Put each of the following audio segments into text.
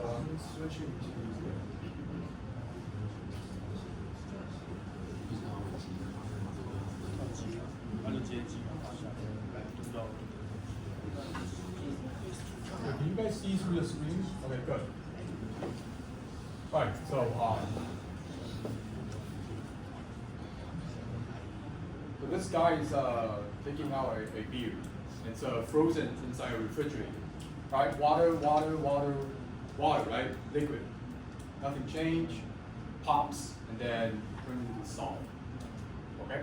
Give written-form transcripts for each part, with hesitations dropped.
I'm switching to Okay, can you guys see through the screen? Okay, good. All right, so this guy is taking out a beer. It's frozen inside a refrigerator. Right? Water, right? Liquid. Nothing changed. Pops, and then turns into salt. Okay?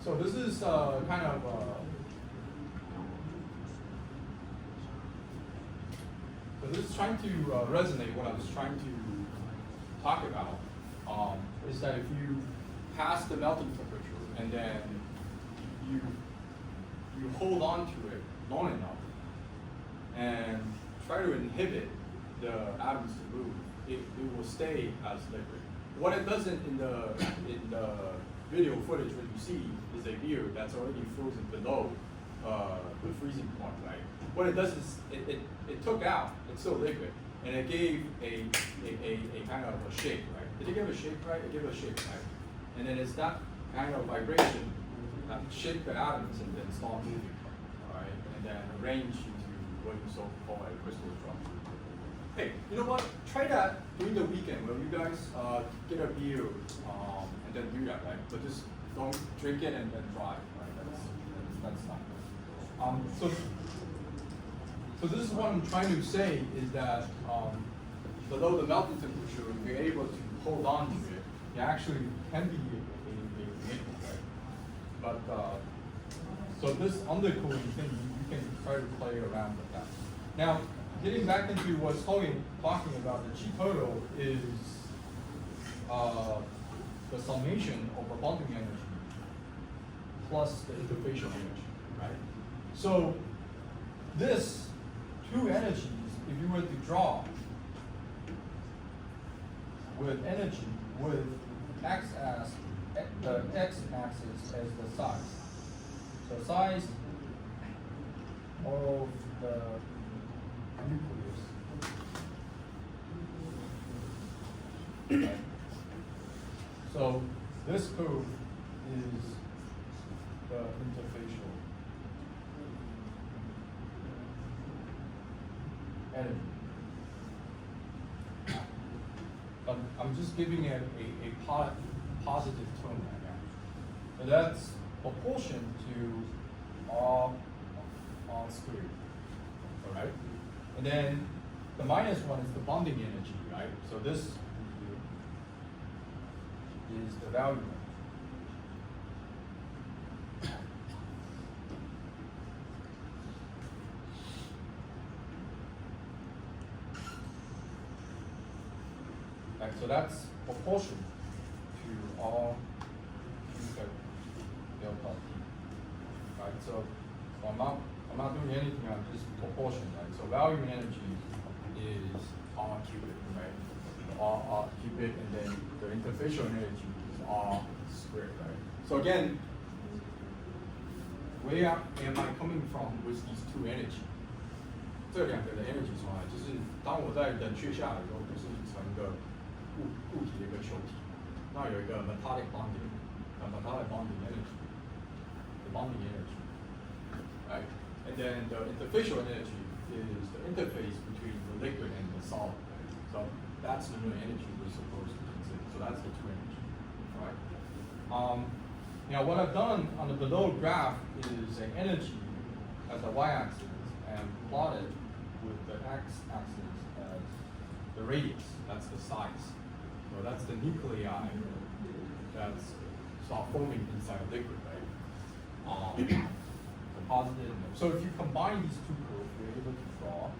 So this is kind of so this is trying to resonate what I was trying to talk about. Is that if you pass the melting temperature and then you hold on to it long enough and try to inhibit the atoms to move, it will stay as liquid. What it doesn't in the video footage, what you see is a beer that's already frozen below the freezing point, right? What it does is it took out, it's still liquid, and it gave a kind of a shake, right? Did it give a shake, right? It gave a shake, right? And then it's that kind of vibration that shake the atoms and then start moving, all right? And then arrange into what you so call a crystal structure. Hey, you know what? Try that during the weekend. Will you guys get a beer and then do that, right? But just don't drink it and then drive, right? That's not. So this is what I'm trying to say is that below the melting temperature, if you're able to hold on to it, it actually can be a liquid, right? But so this undercooling thing, you can try to play around with that. Now, getting back into what's talking about, the G total is the summation of the bonding energy plus the interfacial energy, right? So this two energies, if you were to draw with energy with the x-axis as the size. So size of the nucleus. Right. So this curve is the interfacial energy. But I'm just giving it a positive tone right now. So that's proportion to R squared. All right? And then the minus one is the bonding energy, right? So this is the value. Right, so that's proportion to R delta T. Right, so I'm not doing anything, I'm just proportion, right? So value energy is R cubic, right? R cubic, and then the interfacial energy is R squared, right? So again, where am I coming from with these two energy? 这两个的 energy 从哪？就是当我在冷却下来的时候，不是成一个固体的一个球体，那有一个 metallic bonding energy, the bonding energy, right? And then the interfacial energy is the interface between the liquid and the solid. Right? So that's the new energy we're supposed to consider. So that's the two energy, right? Now what I've done on the below graph is an energy as the y-axis and plotted with the x-axis as the radius. That's the size. So that's the nuclei that's start forming inside a liquid, right? The positive. So if you combine these two curves, you're able to draw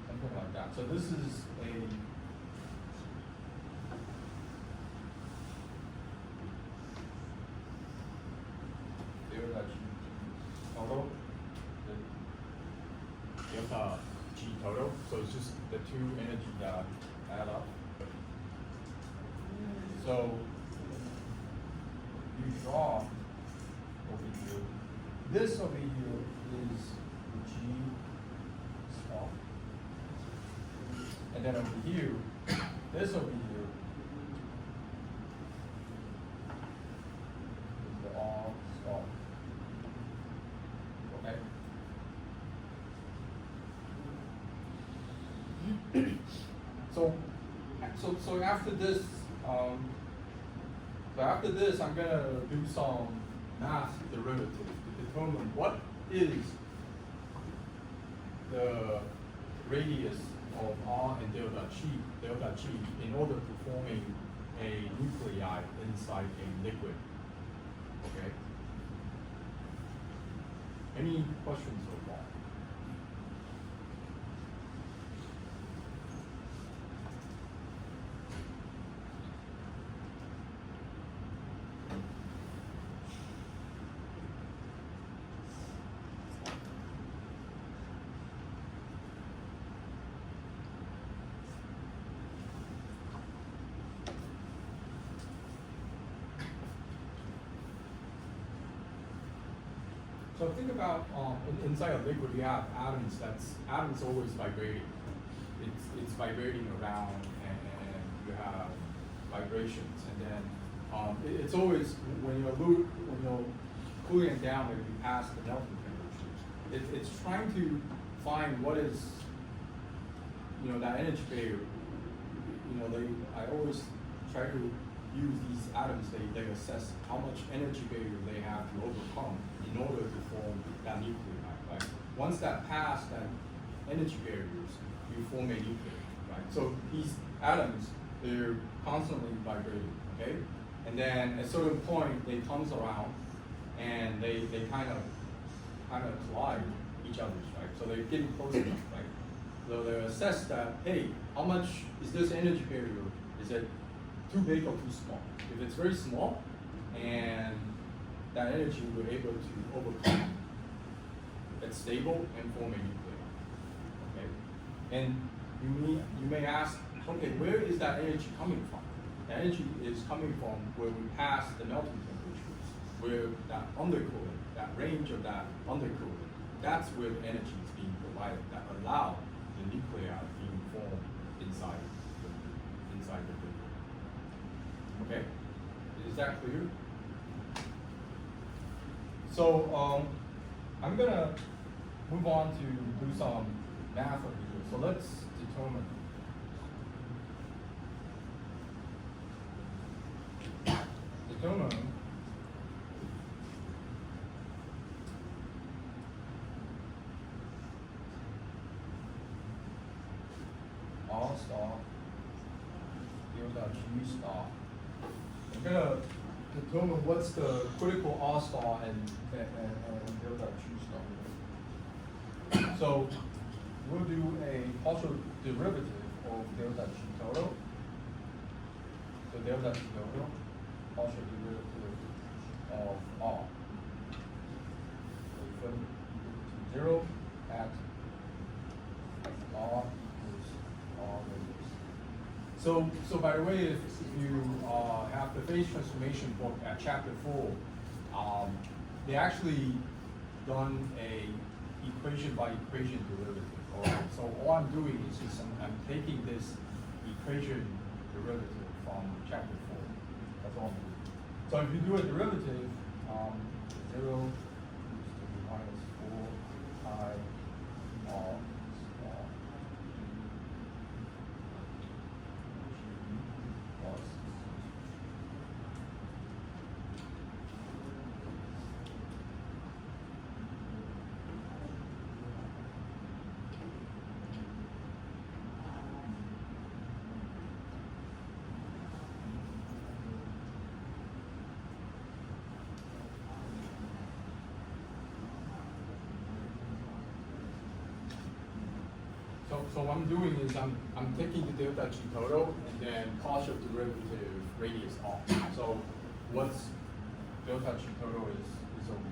something like that. So this is although just the two energy that add up. So you draw over here. This over here is G star. And then over here, this over here is the R star. Okay? So after this, I'm gonna do some math derivative to determine what is the radius of R and delta G in order to forming a nuclei inside a liquid. Okay. Any questions so far? So think about inside a liquid you have atoms. Atoms always vibrating. It's vibrating around, and you have vibrations, and then it's always when you're cooling it down, when you pass the melting temperature, it's trying to find what is that energy barrier. I always try to use these atoms. They assess how much energy barrier they have to overcome in order to form that nuclei, right? Once that pass that energy barriers, you form a nuclei, right? So these atoms, they're constantly vibrating, okay? And then at a certain point, they comes around and they kind of collide each other, right? So they're getting close enough, right? So they assess that, hey, how much is this energy barrier? Is it too big or too small? If it's very small, and that energy we're able to overcome, it's stable and form a nuclei. Okay, and you may ask, okay, where is that energy coming from? The energy is coming from where we pass the melting temperatures, where that undercooling, that range of that undercooling, that's where the energy is being provided that allow the nuclei being formed inside the liquid. Okay, is that clear? So I'm gonna move on to do some math over here. So let's determine R star delta G star. I'm gonna determine what's the critical R star and delta G star. So we'll do a partial derivative of delta G total. So delta G total, partial derivative of R. So equal to 0 at R is R radius. So by the way, if you have the phase transformation book at chapter 4, they actually done a equation by equation derivative. Alright, so all I'm doing is just I'm taking this equation derivative from chapter 4. That's all I'm doing. So if you do a derivative, 0 is to be minus 4 pi R star plus So what I'm doing is I'm taking the delta G total and then partial derivative radius R. So what's delta G total is over here.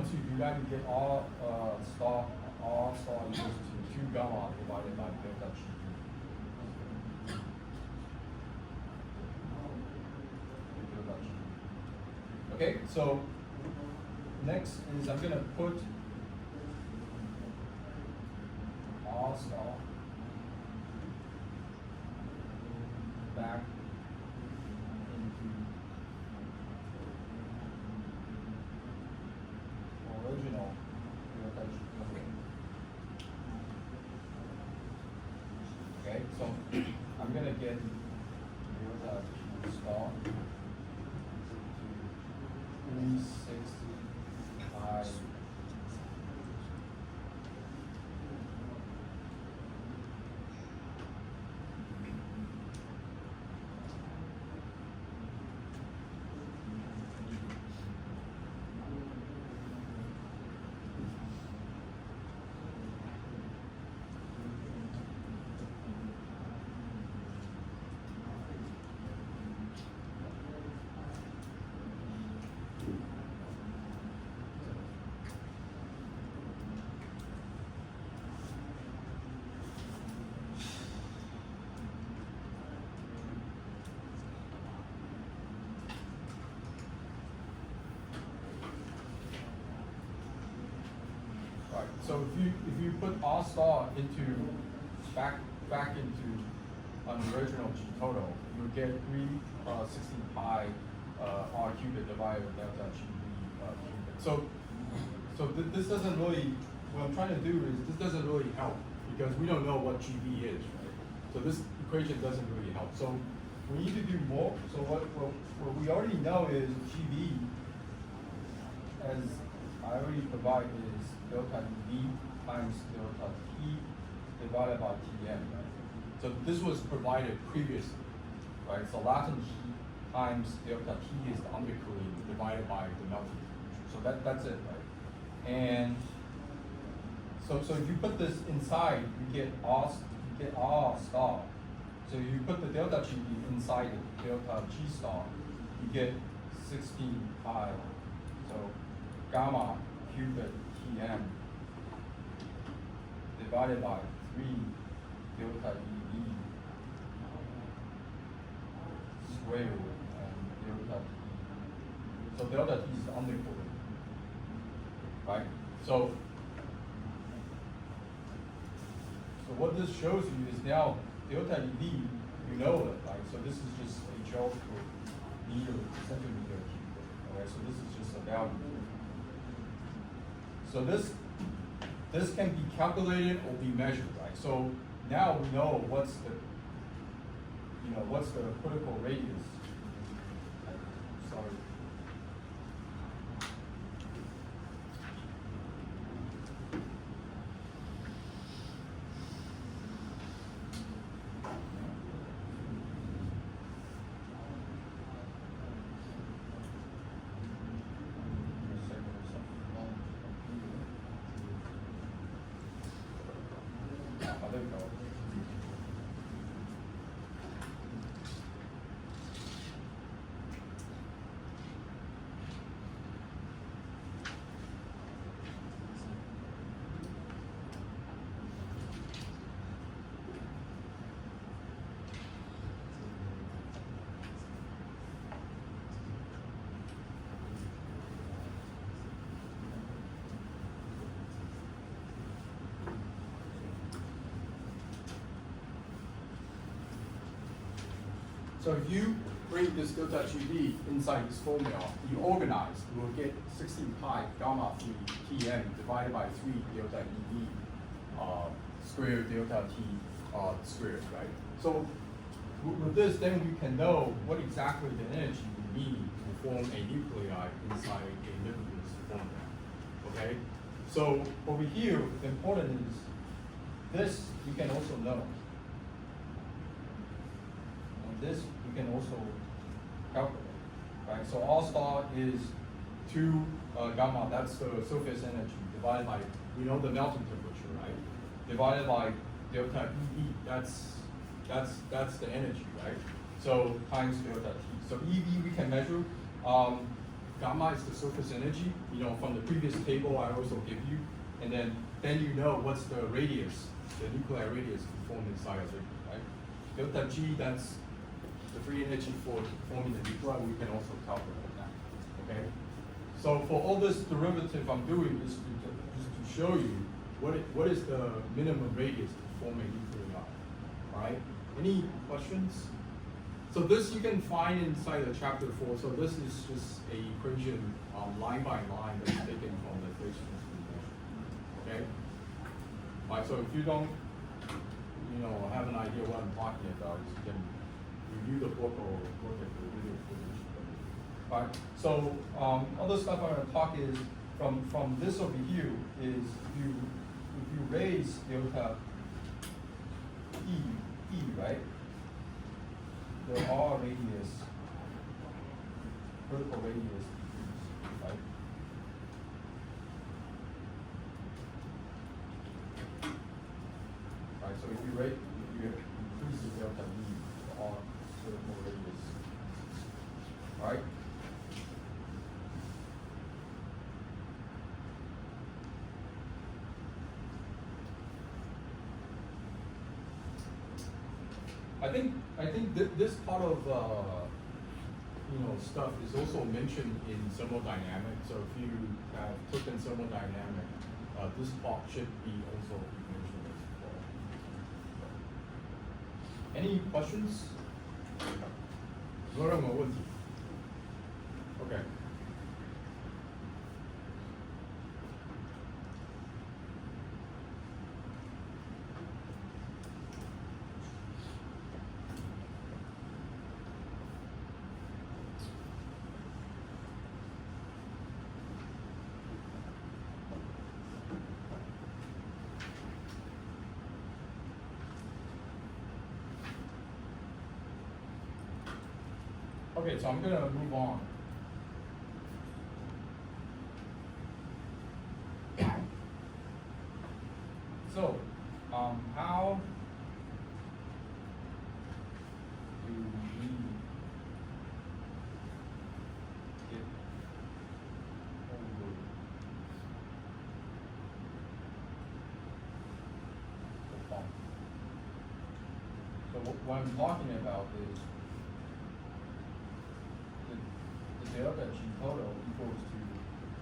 to do that, you get R star equals to 2 gamma divided by delta G. Okay, so next is I'm going to put R star back into original delta G. Okay, so I'm going to get delta G star 365. So if you put R star into back into an original G total, you get 316 pi R cubed divided by delta G cubed. So this doesn't really, what I'm trying to do is this doesn't really help because we don't know what GB is, right? So this equation doesn't really help. So we need to do more. So what we already know is GB, as I already provide, is delta EV times delta T divided by Tm. Right? So this was provided previously, right? So latent heat times delta T is the undercooling divided by the melting temperature. So that's it, right? And so if you put this inside, you get R star. So you put the delta GB inside the delta G star, you get 16 pi. So gamma cubed Tm divided by 3 delta EV squared and delta T. So delta T is the undercooling, right? So what this shows you is now delta EV, you know it, right? So this is just a joule per meter centimeter cubed. Okay, so this is just a value. So this can be calculated or be measured, right? So now we know what's the critical radius. Sorry. There we go. So if you bring this delta GB inside this formula, you organize, you will get 16 pi gamma 3 Tm divided by 3 delta EV squared delta T squared, right? So with this, then we can know what exactly the energy we need to form a nuclei inside a nucleus formula, okay? So over here, the important is this you can also know. This you can also calculate, right? So R star is 2 gamma, that's the surface energy, divided by, we know the melting temperature, right? Divided by delta EV, that's the energy, right? So times delta T. So EV we can measure. gamma is the surface energy, from the previous table I also give you, and then you know what's the radius, the nuclear radius to form inside of it, right? Delta G, that's the free energy for forming the nuclei. We can also calculate that, okay? So for all this derivative I'm doing is just to show you what is the minimum radius to form a nuclei, all right? Any questions? So this you can find inside the chapter 4. So this is just a equation line by line that's taken from the equation. Okay? All right, so if you don't, have an idea what I'm talking about, you can review the book or look at the video footage. All right, so other stuff I'm gonna talk is from this over here is if you raise delta E, right? The R radius, vertical radius, right? Right, so if you increase the delta E, the R vertical radius, right? I think this part of stuff is also mentioned in thermodynamics. So if you have taken thermodynamics, this part should be also mentioned as well. Any questions? 有任何问题 ？Okay. Okay, so I'm going to move on. So, how do we get over the bump? So what I'm talking about is the delta G total equals to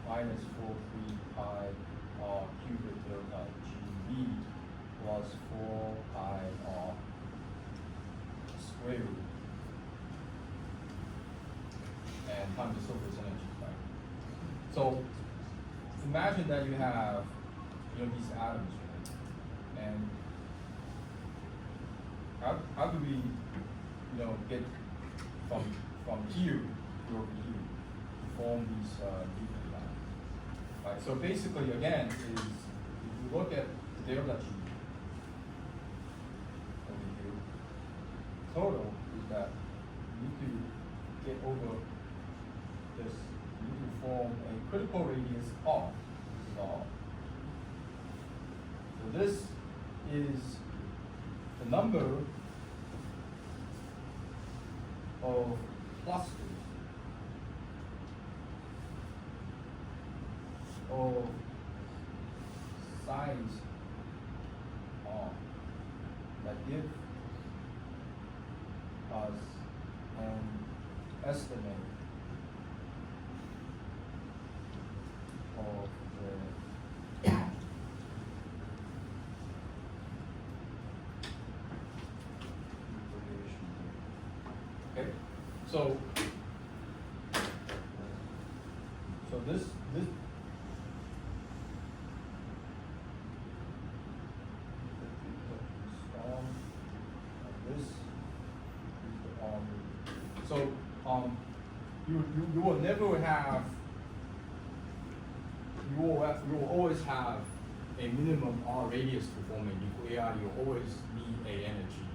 minus 4 pi r cubic delta GV plus 4 pi r square root and times the surface energy, right? So imagine that you have these atoms, right? And how do we get from here to over here to form these nuclei? Right. So basically, again, is if you look at delta G over here, total is that you need to get over this. You need to form a critical radius R. This is R. So this is the number of clusters of size R that give us an estimate of the okay, so this so you will never have, you will always have a minimum R radius to form a nuclei. You always need a energy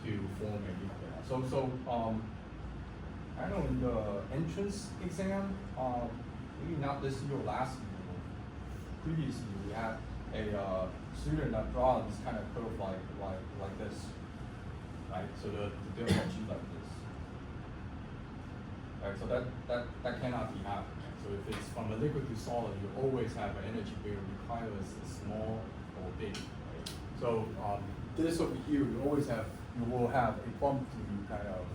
to form a nuclei. So I know in the entrance exam, maybe not this year or last year, previously we had a student that draw this kind of curve like this, right? So the delta G like this. right? So that cannot be happening. So if it's from a liquid to solid, you always have an energy bill regardless it's small or big. Right? So this over here, you will have a bump to kind of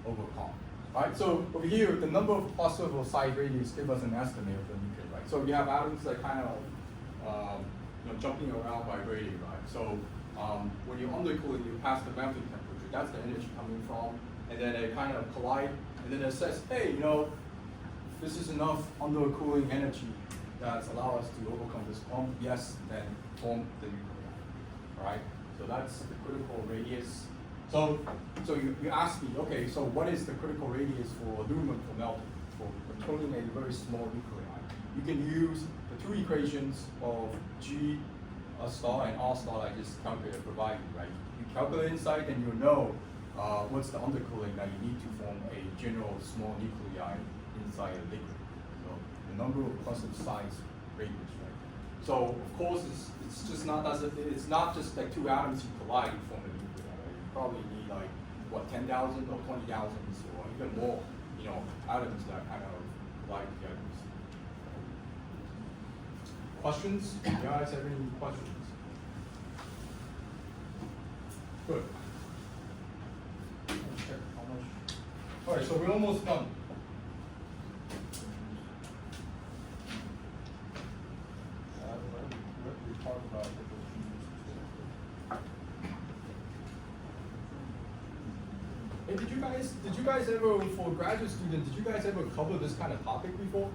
overcome. Right? So over here, the number of possible side radius give us an estimate of the nucleus, right? So you have atoms that kind of jumping around, vibrating, right? So when you're undercooling, you pass the melting temperature. That's the energy coming from, and then they kind of collide, and then it says, hey, this is enough undercooling energy that allows us to overcome this bump. Yes, then form the nuclei. All right. So that's the critical radius. So you ask me, okay, so what is the critical radius for aluminum for melting, for coating a very small nuclei? You can use the two equations of G star and R star I just calculated, provided, right? You calculate inside and you know what's the undercooling that you need to form a general small nuclei inside a liquid. So the number of positive size radius, right? So of course it's just not it's not just like two atoms you collide to form a nuclei. Right? You probably need like what 10,000 or 20,000 or even more, atoms that kind of collide together. Questions? Do you guys have any questions? Good. Let's check how much. All right, so we're almost done. We talked about it. Hey, did you guys ever, for graduate students, did you guys ever cover this kind of topic before?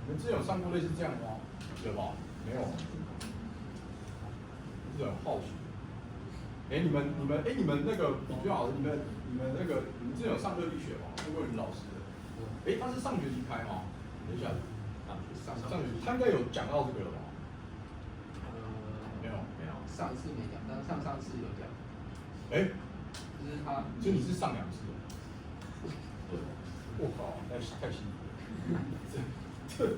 你们之前有上过类似这样吗？有吗？没有。是很好奇。你们那个比较好的，你们之前有上热力学吗？问过你们老师的。他是上学期开吗？等一下，上学期他应该有讲到这个了吧？没有。上次没讲，但上次有讲。就是他。就你是上2次的。我靠，太辛苦了。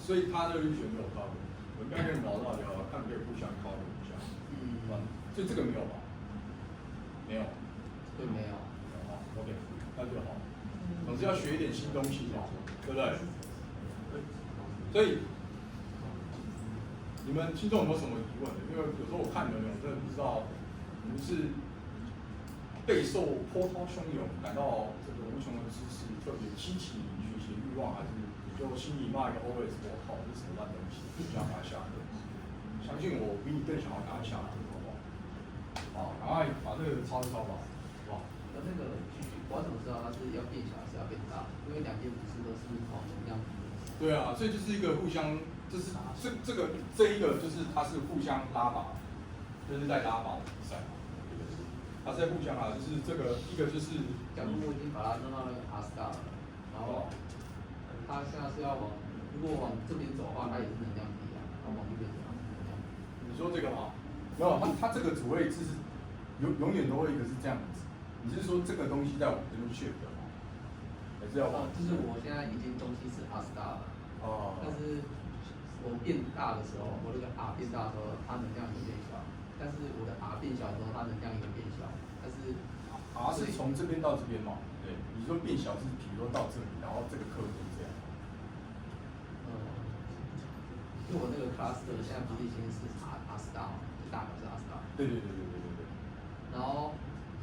所以他热力学没有考，我应该跟你聊到看可以互相考虑一下。所以这个没有吧？没有。对，没有。OK， 那就好。总之要学一点新东西嘛，对不对？所以你们听众有没有什么疑问？因为有时候我看你们，我真的不知道你们是备受波涛汹涌，感到这个无穷的知识特别激起你学习欲望，还是你就心里骂一个 always 我靠，这是什么烂东西，不想把它下课？相信我比你更想要赶快下课，好不好？赶快把这个抄一抄吧，好不好？那个我怎么知道它是要变小还是要变大？因为两边不是都是同样的。对啊，所以就是一个互相，就是这一个就是它是互相拉拔，就是在拉拔的比赛嘛。它是在互相啊，就是这个一个就是，假如我已经把它弄到那个 R star 了，然后它现在是要如果往这边走的话，它也是能量不一样，然后往那边走。你说这个吗？没有，它这个只会是永远都会一个是这样子。你是说这个东西在往这边 shift 吗？还是要往？就是我现在已经东西是 R star 了。但是我变大的时候，我这个 R 变大的时候，它能量也变小。但是我的 R 变小之后，它能量也变小。但是 R 是从这边到这边嘛？对，你说变小是比如说到这里，然后这个刻度这样。就我那个 cluster 现在不是已经是 R star 嘛，就大表是 R star。对。然后，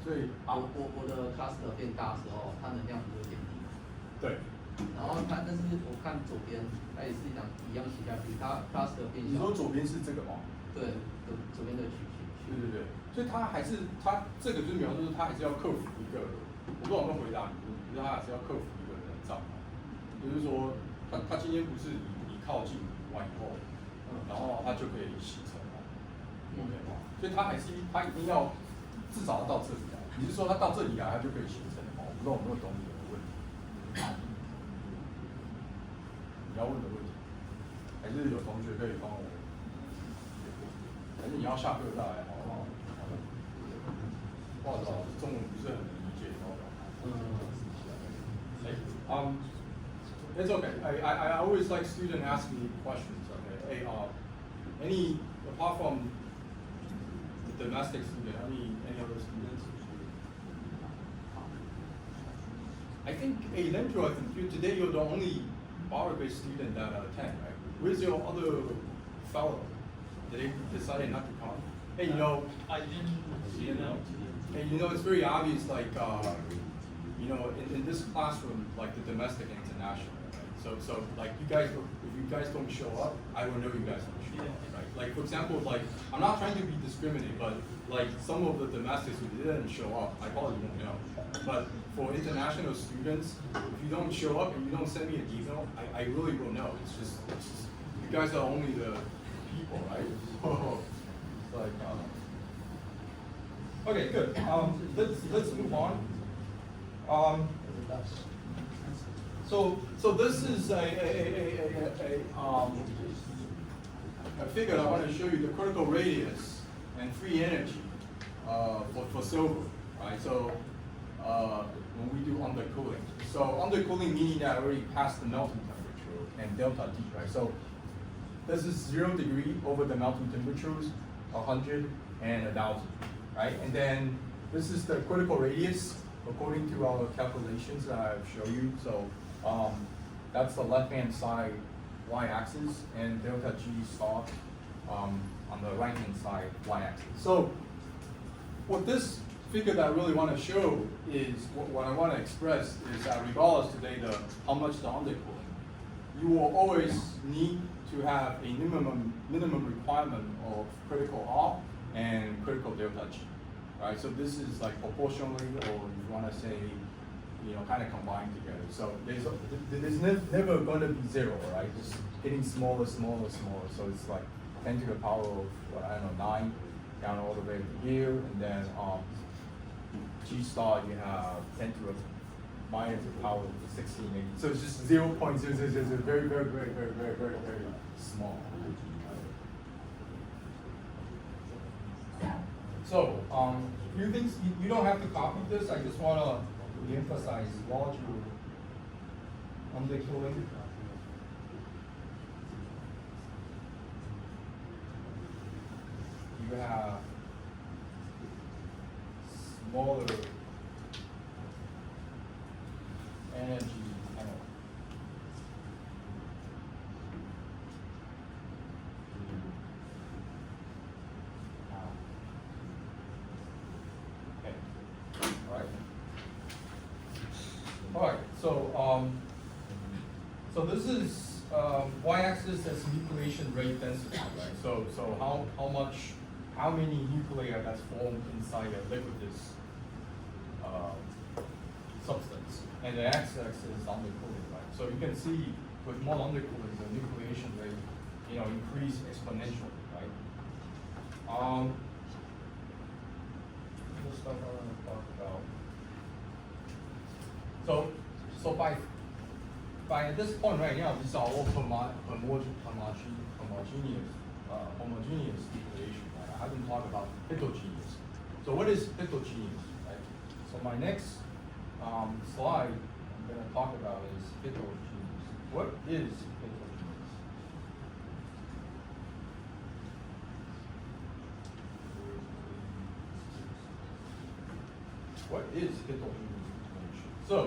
所以我的 cluster 变大的时候，它能量不会变低。对。然后但是我看左边，它也是一样写下去，它 cluster 变小。你说左边是这个吗？对，左边的曲。对，所以它这个就是描述它还是要克服一个，我不知道有没有回答你，就是它还是要克服一个人障碍，就是说它今天不是你靠近完以后，然后它就可以形成嘛，OK 吗？所以它一定要至少要到这里来，你是说它到这里来它就可以形成吗？我不知道我没有懂你的问题，你要问的问题，还是有同学可以帮我？还是你要下课再来好不好？不好意思，中文不是很理解，it's okay. I always like students ask me questions. Okay. Any apart from the domestic student, any other students? I think, hey, Lendro, I think today you're the only biography student that attend, right? Where's your other fellow? Did they decide not to come? Hey, I didn't see them. hey, it's very obvious, like, in this classroom, like the domestic and international, right? So like you guys, if you guys don't show up, I will know you guys don't show up, right? Like for example, like I'm not trying to be discriminating, but like some of the domestics who didn't show up, I probably won't know. But for international students, if you don't show up and you don't send me an email, I really will know. It's just you guys are only the people, right? It's like, okay, good. Let's move on. So this is a figure I want to show you the critical radius and free energy for silver, right? So when we do undercooling. So undercooling meaning that I already passed the melting temperature and delta T, right? So this is 0 degree over the melting temperatures, 100 and 1,000, right? And then this is the critical radius according to our calculations that I've shown you. So that's the left-hand side y-axis and delta G star on the right-hand side y-axis. So what this figure that I really want to show is, what I want to express is that regardless today how much the undercooling, you will always need to have a minimum requirement of critical R and critical delta G, right? So this is like proportionally, or you want to say, kind of combined together. So there's never going to be zero, right? Just getting smaller. So it's like 10 to the power of, 9 down all the way to here, and then G star you have 10 to the minus the power of 16 maybe. So it's just 0.000, very small. So few things, you don't have to copy this. I just want to emphasize while you're undercooling. You have smaller energy panel. Okay. All right. All right. So this is y-axis. That's nucleation rate density, right? So how many nuclei that's formed inside a liquidus substance, and the x-axis is undercooling, right? So you can see with more undercooling, the nucleation rate, increase exponentially, right? This stuff I want to talk about. So by this point right now, these are all homogeneous nucleation. Right? I haven't talked about heterogeneous. So what is heterogeneous, right? So my next slide I'm going to talk about is heterogeneous. What is heterogeneous? What is heterogeneous nucleation? So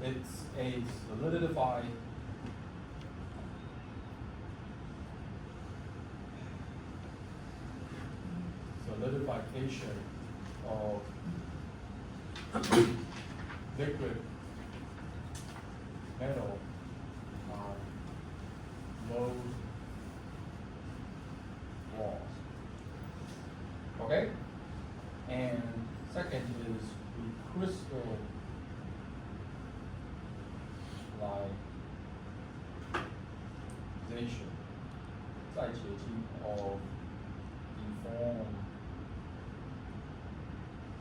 it's a solidification of liquid metal on low walls. Okay? And second is recrystallization, 再结晶 of deformed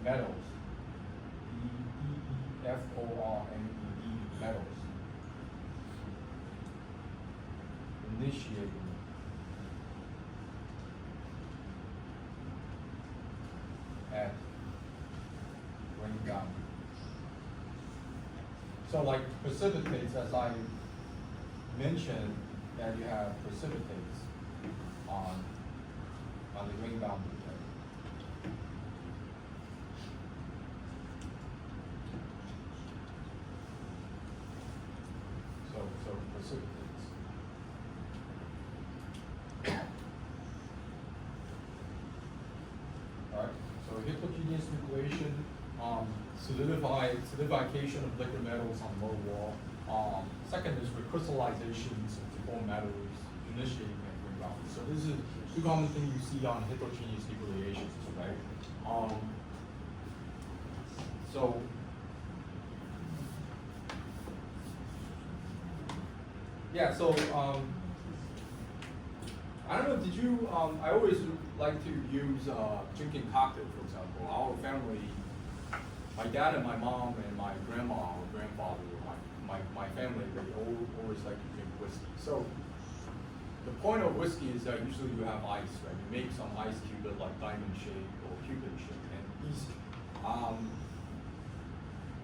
metals, deformed metals, initiating at grain boundary. So like precipitates, as I mentioned, that you have precipitates on the grain boundary. solidification of liquid metals on the lower wall. Second is recrystallizations of the form metals initiating and rebounding. So this is two common things you see on heterogeneous nucleations, right? So yeah, so I don't know, did you, I always like to use drinking cocktail, for example. Our family, my dad and my mom and my grandma or grandfather, my family, they always like to drink whiskey. So the point of whiskey is that usually you have ice, right? You make some ice cubit like diamond shape or cupid shape. And these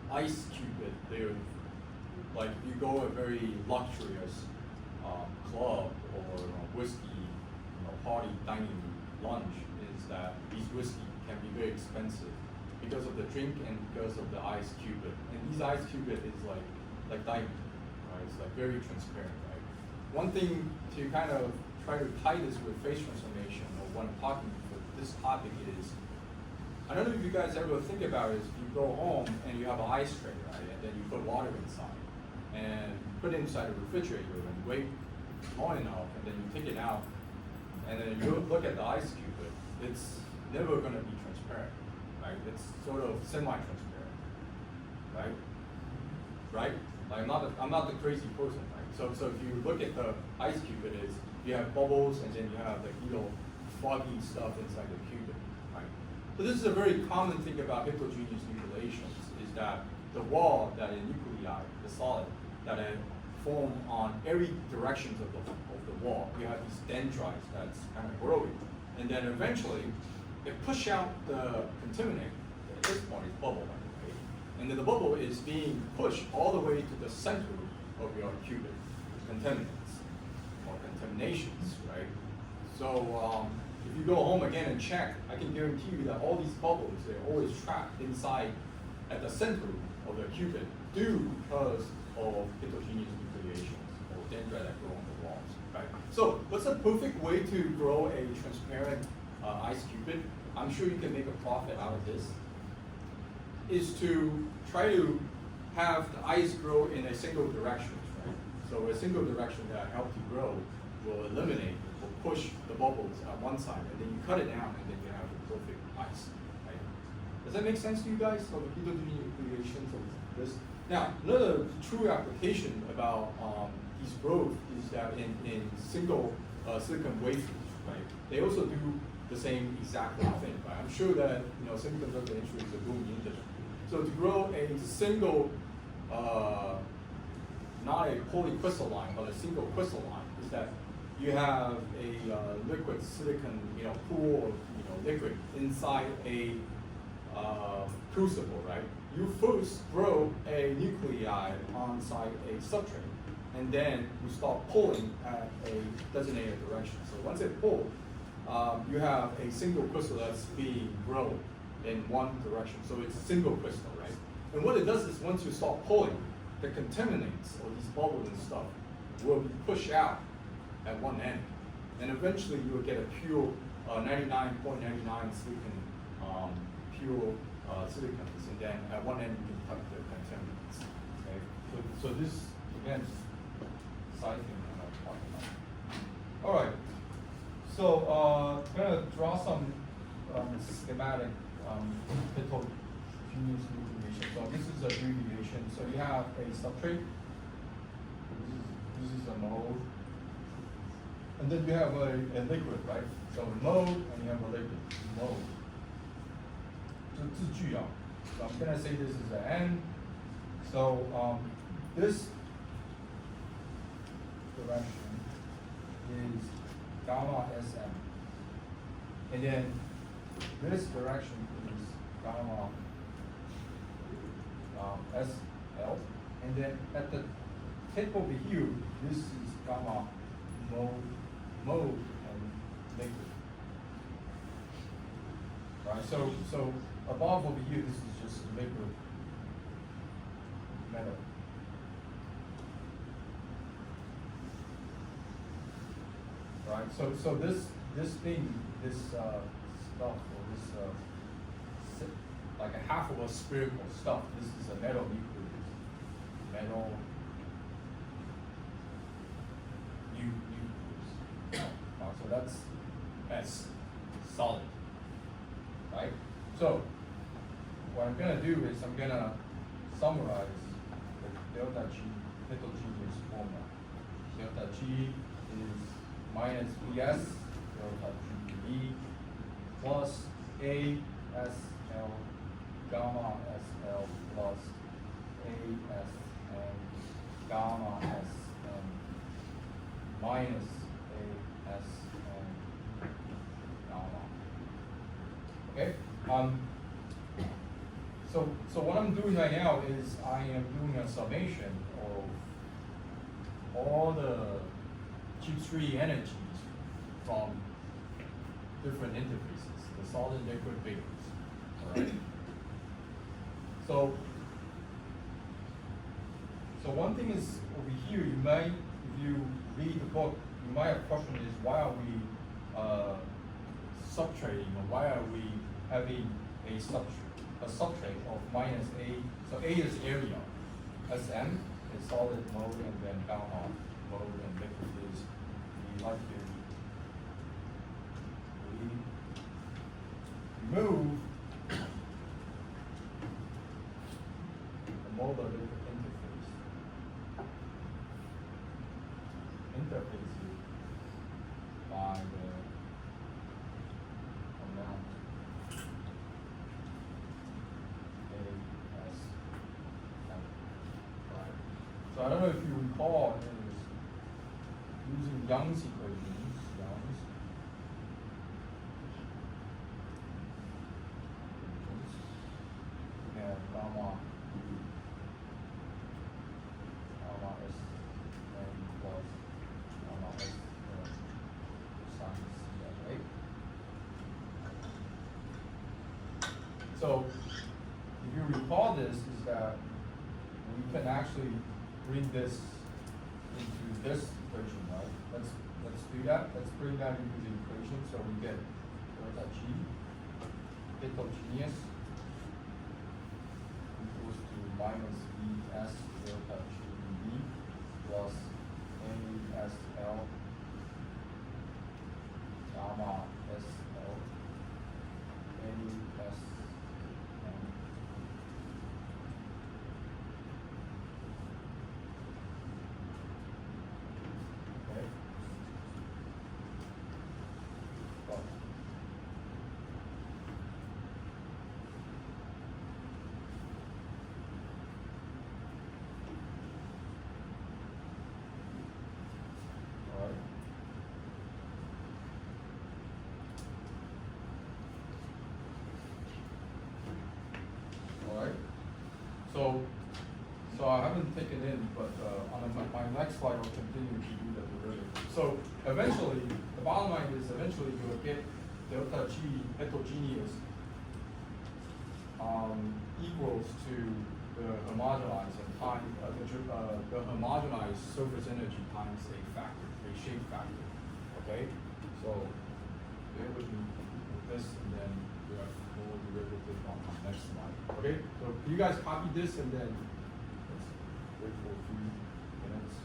ice cubit, they're like if you go a very luxurious club or whiskey party dining lunch, is that these whiskey can be very expensive because of the drink and because of the ice cubit. And these ice cubit is like diamond, right? It's like very transparent, right? One thing to kind of try to tie this with phase transformation, or what I'm talking for this topic is, I don't know if you guys ever think about it, is if you go home and you have an ice tray, right? And then you put water inside and put it inside the refrigerator and wait long enough, and then you take it out, and then you look at the ice cube, it's never going to be transparent, right? It's sort of semi-transparent, right? Right? Like I'm not the crazy person, right? So if you look at the ice cube, it is you have bubbles, and then you have the little foggy stuff inside the cube, right? So this is a very common thing about heterogeneous nucleations, is that the wall that a nuclei, the solid, that form on every directions of the wall. You have these dendrites that's kind of growing, and then eventually it push out the contaminant. At this point, it's bubble, right? And then the bubble is being pushed all the way to the center of your qubit, contaminants or contaminations, right? So if you go home again and check, I can guarantee you that all these bubbles, they're always trapped inside at the center of the qubit due because of heterogeneous nucleations or dendrite that grow on the walls, right? So what's a perfect way to grow a transparent ice cubit? I'm sure you can make a profit out of this. Is to try to have the ice grow in a single direction, right? So a single direction that helps you grow will eliminate or push the bubbles at one side, and then you cut it down, and then you have a perfect ice, right? Does that make sense to you guys? So the heterogeneous nucleations of this. Now, another true application about these growth is that in single silicon wafers, right? They also do the same exact thing, right? I'm sure that semiconductor industry is a booming industry. So to grow a single, not a polycrystalline, but a single crystalline, is that you have a liquid silicon, pool of liquid inside a crucible, right? You first grow a nuclei inside a substrate, and then you start pulling at a designated direction. So once it pulls, you have a single crystal that's being grown in one direction. So it's a single crystal, right? And what it does is once you start pulling, the contaminants or these bubbles and stuff will be pushed out at one end. And eventually you will get a pure 99.99 silicon, pure silicons. And then at one end you can tuck the contaminants. Okay? So this, again, side thing I'm talking about. All right. So I'm going to draw some schematic heterogeneous nucleation. So this is a abbreviation. So you have a substrate. This is a mode. And then you have a liquid, right? So a mode, and you have a liquid mode. So I'm going to say this is the N. So this direction is gamma SM. And then this direction is gamma SL. And then at the tip over here, this is gamma mode and liquid. Right? So above over here, this is just liquid metal. Right? So this thing, this stuff, or this like a half of a spherical stuff. This is a metal nucleus. Metal nucleus. So that's S, solid. Right? So what I'm gonna do is I'm gonna summarize the delta G heterogeneous formula. Delta G is minus Vs delta GE plus ASL gamma SL plus ASN gamma SN minus ASN gamma. Okay? So what I'm doing right now is I am doing a summation of all the G3 energies from different interfaces, the solid, liquid, vapors. Alright? So one thing is over here, you might, if you read the book, you might have question is why are we subtrating, or why are we having a substrate of minus A? So A is area, Sm is solid mode, and then gamma mode, and liquid is we like to remove the molar liquid interfaces by the amount AS. So I don't know if you recall, it was using Young's equations. We have gamma S n plus gamma S sine C, right? So if you recall this, is that we can actually bring this into this equation, right? Let's do that. Let's bring that into the equation, so we get delta G heterogeneous equals to minus Vs delta GEV plus ASL gamma SL ASN. Okay. Well, all right. All right. So I haven't taken in, but on my next slide, I'll continue to do the derivative. So eventually, the bottom line is eventually you will get delta G heterogeneous equals to the homogenized and time the homogenized surface energy times a factor, a shape factor. Okay, so bear with me with this, and then we have more derivative on the next slide. Okay, so you guys copy this, and then let's wait for a few minutes.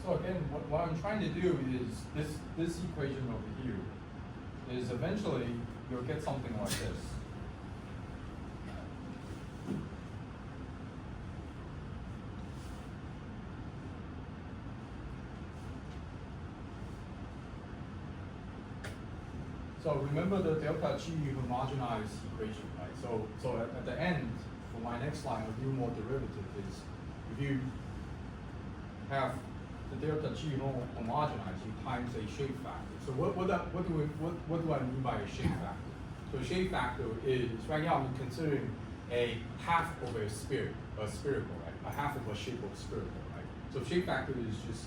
So again, what I'm trying to do is this equation over here is eventually you'll get something like this. So remember the delta G homogenized equation, right? So at the end, for my next line of Newmore derivative is, if you have the delta G homogenized, you times a shape factor. So what do I mean by a shape factor? So a shape factor is, right now I'm considering a half of a spherical, right? A half of a shape of spherical, right? So shape factor is just,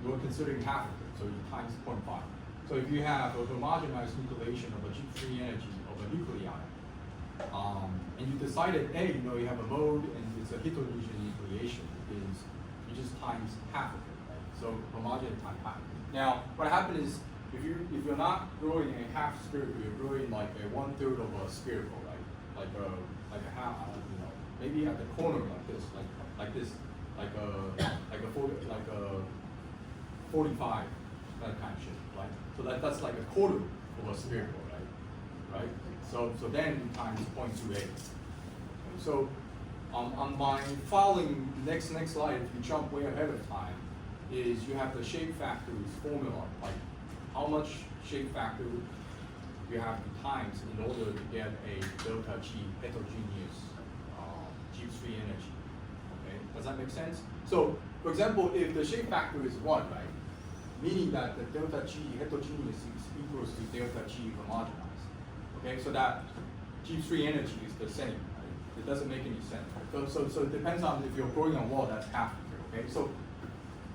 you're considering half of it, so you times 0.5. So if you have a homogenized nucleation of a G3 energy of a nuclei, and you decided, A, you have a mode and it's a heterogeneous nucleation, is you just times half of it, right? So homogeneous times half. Now, what happens is, if you're not growing a half spherical, you're growing like a 1/3 of a spherical, right? Like a half, maybe at the corner like this, like this, like a 45, that kind of shape, right? So that's like a quarter of a spherical, right? So then you times 0.28. So on my following next slide, if you jump way ahead of time, is you have the shape factors formula, like how much shape factor you have to times in order to get a delta G heterogeneous G3 energy. Okay, does that make sense? So, for example, if the shape factor is 1, right, meaning that the delta G heterogeneous is equals to delta G homogenized. Okay, so that G3 energy is the same. Right? It doesn't make any sense. Right? So it depends on if you're growing on wall, that's half of it. Okay, so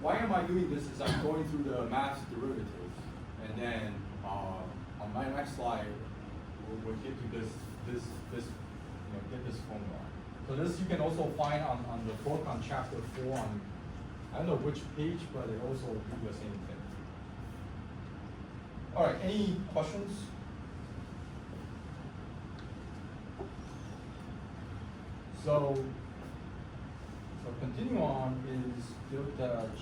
why am I doing this? Is I'm going through the mass derivatives, and then on my next slide, we'll get to this get this formula. So this you can also find on the book on chapter 4 on, I don't know which page, but it also will do the same thing. All right, any questions? So continue on is delta G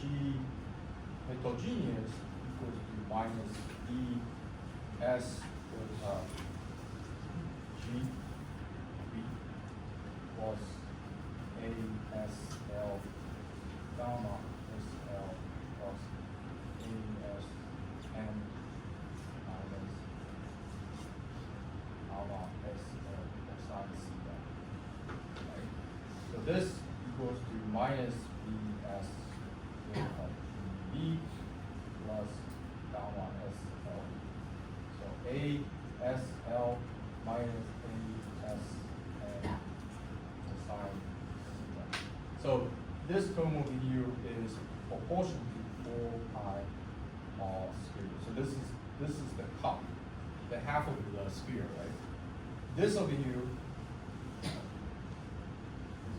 heterogeneous equals to minus E S delta G B plus A S L gamma S L plus A S N minus gamma S L cosine theta. Right? So this equals to minus B S delta B plus gamma S L. So A S L minus A S N cosine theta. So this term over here is proportional to 4 pi sphere. So this is the cup, the half of the sphere, right? This over here is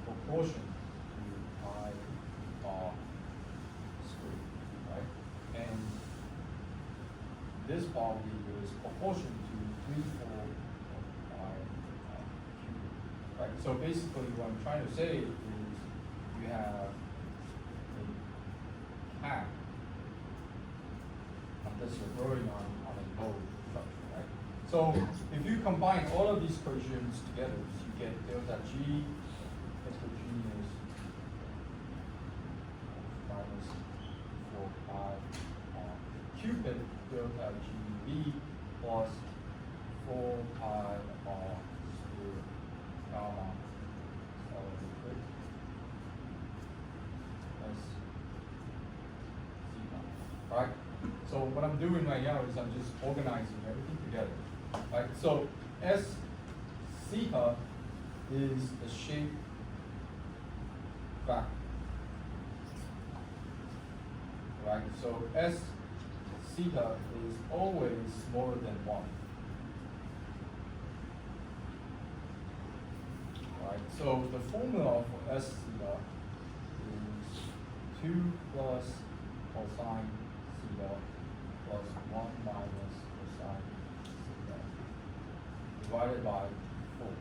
proportional to pi squared, right? And this part over here is proportional to 3/4 of pi cubed, right? So basically what I'm trying to say is you have a cap on this growing on a mode structure, right? So if you combine all of these equations together, you get delta G heterogeneous minus 4 pi cubed delta GB plus 4 pi squared gamma liquid S theta, right? So what I'm doing right now is I'm just organizing everything together, right? So S theta is the shape factor, right? So S theta is always smaller than 1. Right? So the formula for S theta is 2 plus cosine theta plus 1 minus cosine theta divided by 4.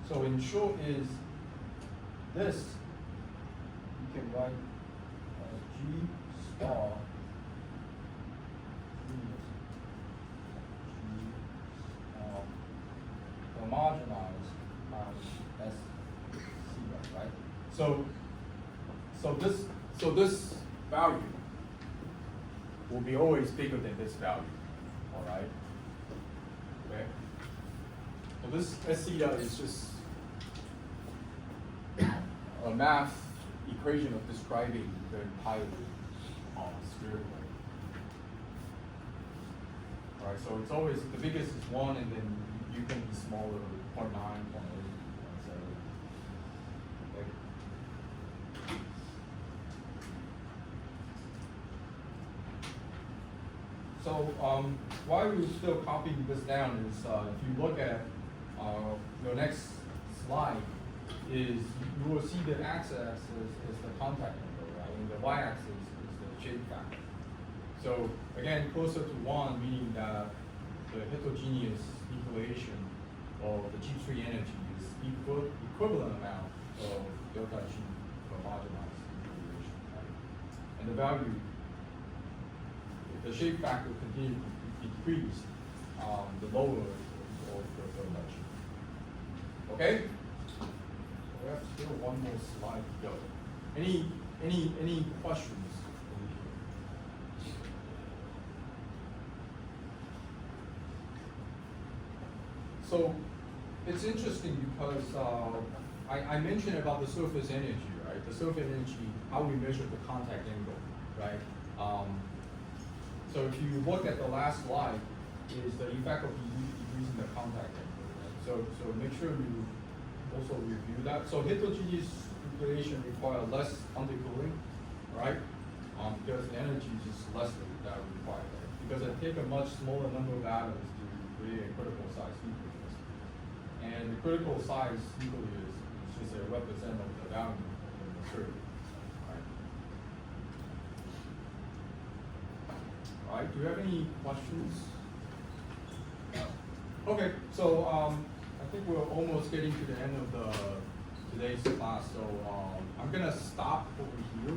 So in short is this, you can write G star homogenized times S theta, right? So this value will be always bigger than this value, all right? Okay? So this S theta is just a math equation of describing the entire spherical. Alright, so it's always, the biggest is 1, and then you can be smaller, 0.9, 0.8, etc. Okay. So why we're still copying this down is if you look at your next slide, is you will see the x-axis is the contact angle, right? And the y-axis is the shape factor. So again, closer to 1, meaning that the heterogeneous equation of the G3 energy is equivalent amount of delta G for homogenized equation, right? And the value, if the shape factor continues to decrease, the lower of the delta G. Okay? We have still one more slide to go. Any questions over here? So it's interesting because I mentioned about the surface energy, right? The surface energy, how we measure the contact angle, right? So if you look at the last slide, is the effect of decreasing the contact angle, right? So make sure you also review that. So heterogeneous equation require less undercooling, right? Because the energy is just less than that required, right? Because it takes a much smaller number of atoms to create a critical size nucleus. And the critical size nucleus is just a representative of the value of the material, right? All right, do you have any questions? Okay, so I think we're almost getting to the end of today's class, so I'm gonna stop over here.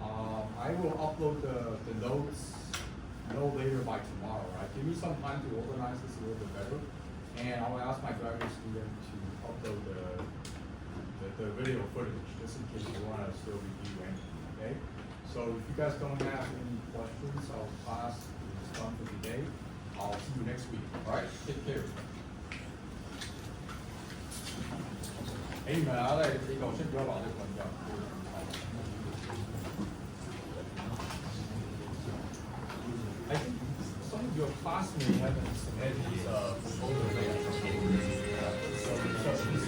I will upload the notes no later by tomorrow, right? Give me some time to organize this a little bit better, and I will ask my graduate student to upload the video footage just in case you want to still review anything, okay? So if you guys don't have any questions, our class is done for today. I'll see you next week. All right, take care. 哎，你们拿来这个，我先不要把这个关掉。I think some of your classmates haven't submitted these proposals yet. So please